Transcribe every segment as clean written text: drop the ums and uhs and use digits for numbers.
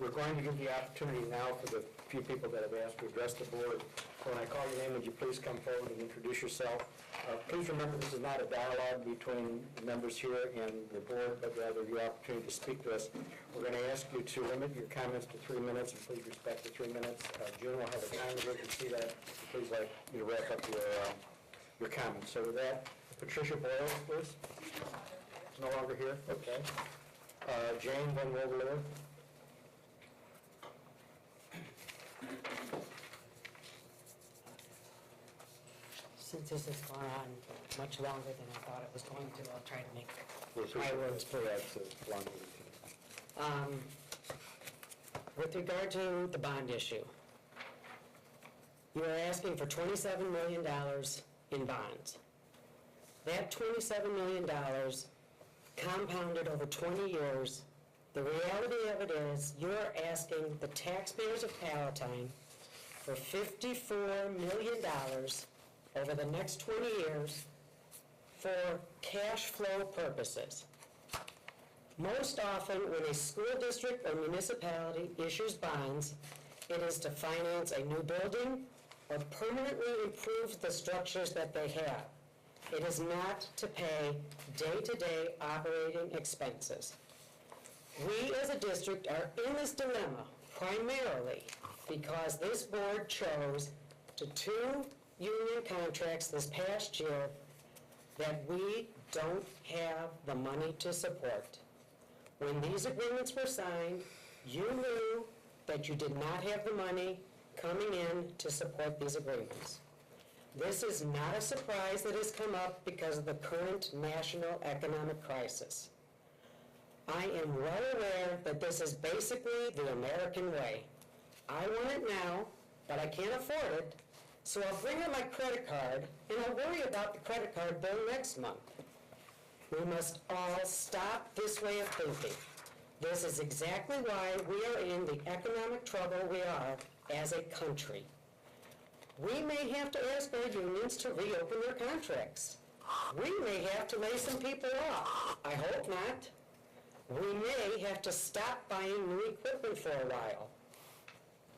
We're going to give the opportunity now for the few people that have asked to address the board. When I call your name, would you please come forward and introduce yourself? Please remember this is not a dialogue between the members here and the board, but rather your opportunity to speak to us. We're going to ask you to limit your comments to 3 minutes, and please respect the 3 minutes. June will have a time limit. You can see that. Please like you to wrap up your comments. So with that, Patricia Boyle, please. No longer here? Okay. Jane Van Wogelaar. Since this has gone on much longer than I thought it was going to, I'll try to make my words clear. With regard to the bond issue, you are asking for $27 million in bonds. That $27 million compounded over 20 years, the reality of it is you are asking the taxpayers of Palatine for $54 million over the next 20 years for cash flow purposes. Most often, when a school district or municipality issues bonds, it is to finance a new building or permanently improve the structures that they have. It is not to pay day-to-day operating expenses. We as a district are in this dilemma primarily because this board chose to 2 union contracts this past year that we don't have the money to support. When these agreements were signed, you knew that you did not have the money coming in to support these agreements. This is not a surprise that has come up because of the current national economic crisis. I am well aware that this is basically the American way. I want it now, but I can't afford it, so I'll bring in my credit card and I'll worry about the credit card bill next month. We must all stop this way of thinking. This is exactly why we are in the economic trouble we are as a country. We may have to ask our unions to reopen their contracts. We may have to lay some people off. I hope not. We may have to stop buying new equipment for a while.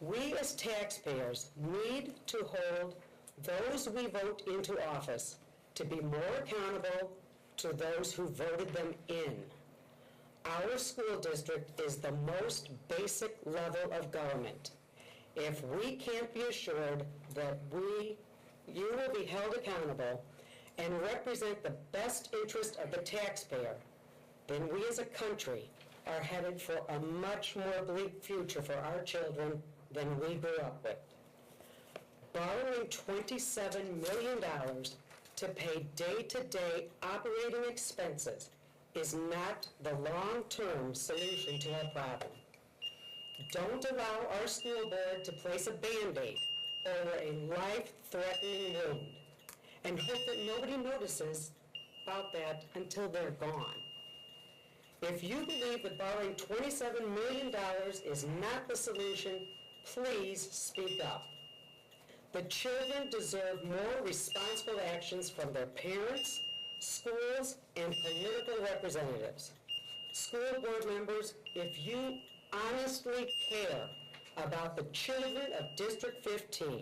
We as taxpayers need to hold those we vote into office to be more accountable to those who voted them in. Our school district is the most basic level of government. If we can't be assured that you will be held accountable and represent the best interest of the taxpayer, then we as a country are headed for a much more bleak future for our children than we grew up with. Borrowing $27 million to pay day-to-day operating expenses is not the long-term solution to our problem. Don't allow our school board to place a Band-Aid over a life-threatening wound and hope that nobody notices about that until they're gone. If you believe that borrowing $27 million is not the solution, please speak up. The children deserve more responsible actions from their parents, schools, and political representatives. School board members, if you honestly care about the children of District 15,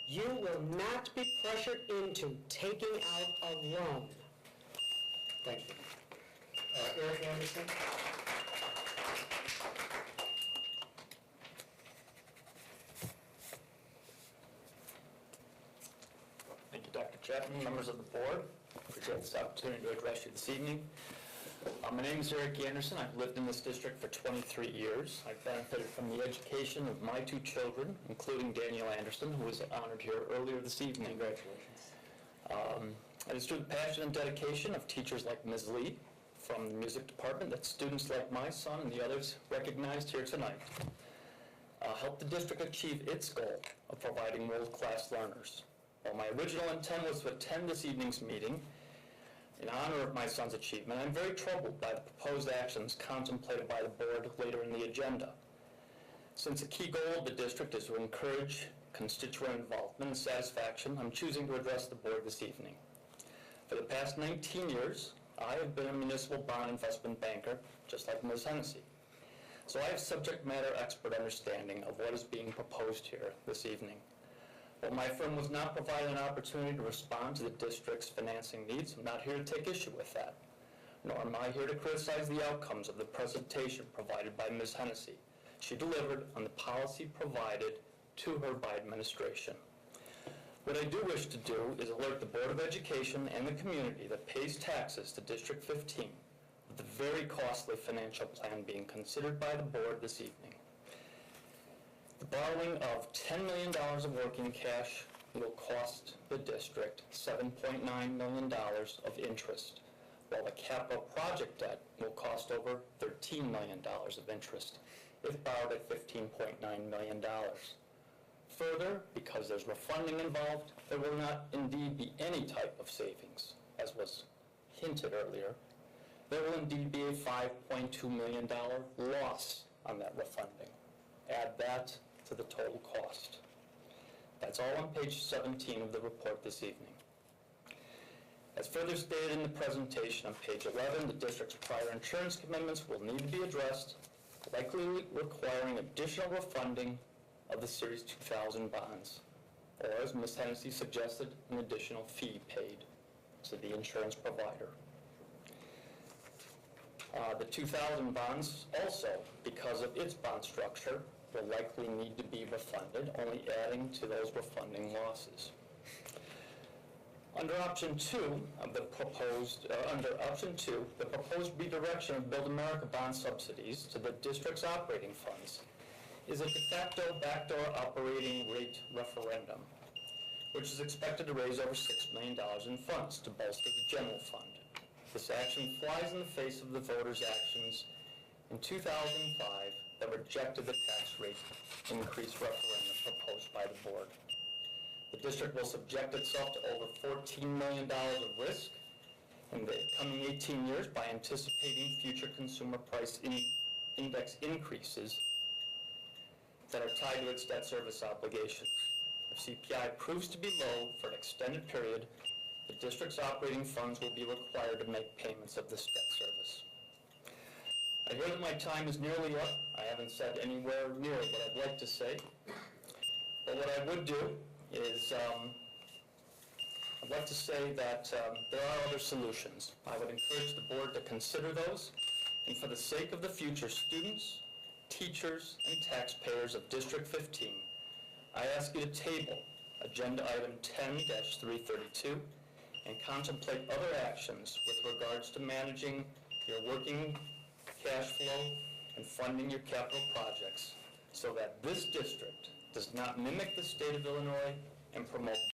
you will not be pressured into taking out a loan. Thank you. Eric Anderson. Thank you, Dr. Chapman, members of the board. Appreciate this opportunity to address you this evening. My name is Eric Anderson. I've lived in this district for 23 years. I've benefited from the education of my 2 children, including Daniel Anderson, who was honored here earlier this evening. Congratulations. It is through the passion and dedication of teachers like Ms. Lee from the music department that students like my son and the others recognized here tonight helped the district achieve its goal of providing world-class learners. While my original intent was to attend this evening's meeting in honor of my son's achievement, I'm very troubled by the proposed actions contemplated by the board later in the agenda. Since a key goal of the district is to encourage constituent involvement and satisfaction, I'm choosing to address the board this evening. For the past 19 years, I have been a municipal bond investment banker, just like Ms. Hennessy. So I have subject matter expert understanding of what is being proposed here this evening. While my firm was not provided an opportunity to respond to the district's financing needs, I'm not here to take issue with that, nor am I here to criticize the outcomes of the presentation provided by Ms. Hennessy. She delivered on the policy provided to her by administration. What I do wish to do is alert the Board of Education and the community that pays taxes to District 15 of the very costly financial plan being considered by the board this evening. The borrowing of $10 million of working cash will cost the district $7.9 million of interest, while the capital project debt will cost over $13 million of interest, if borrowed at $15.9 million. Further, because there's refunding involved, there will not indeed be any type of savings, as was hinted earlier. There will indeed be a $5.2 million loss on that refunding. Add that to the total cost. That's all on page 17 of the report this evening. As further stated in the presentation on page 11, the district's prior insurance commitments will need to be addressed, likely requiring additional refunding of the Series 2000 bonds, or as Ms. Hennessy suggested, an additional fee paid to the insurance provider. The 2000 bonds also, because of its bond structure, will likely need to be refunded, only adding to those refunding losses. Under option 2 of the proposed, the proposed redirection of Build America bond subsidies to the district's operating funds is a de facto backdoor operating rate referendum, which is expected to raise over $6 million in funds to bolster the general fund. This action flies in the face of the voters' actions in 2005 that rejected the tax rate increase referendum proposed by the board. The district will subject itself to over $14 million of risk in the coming 18 years by anticipating future consumer price index increases that are tied to its debt service obligations. If CPI proves to be low for an extended period, the district's operating funds will be required to make payments of this debt service. I hear that my time is nearly up. I haven't said anywhere near what I'd like to say. But what I would do is I'd like to say that there are other solutions. I would encourage the board to consider those, and for the sake of the future students, teachers, and taxpayers of District 15, I ask you to table Agenda Item 10-332 and contemplate other actions with regards to managing your working cash flow and funding your capital projects so that this district does not mimic the state of Illinois and promote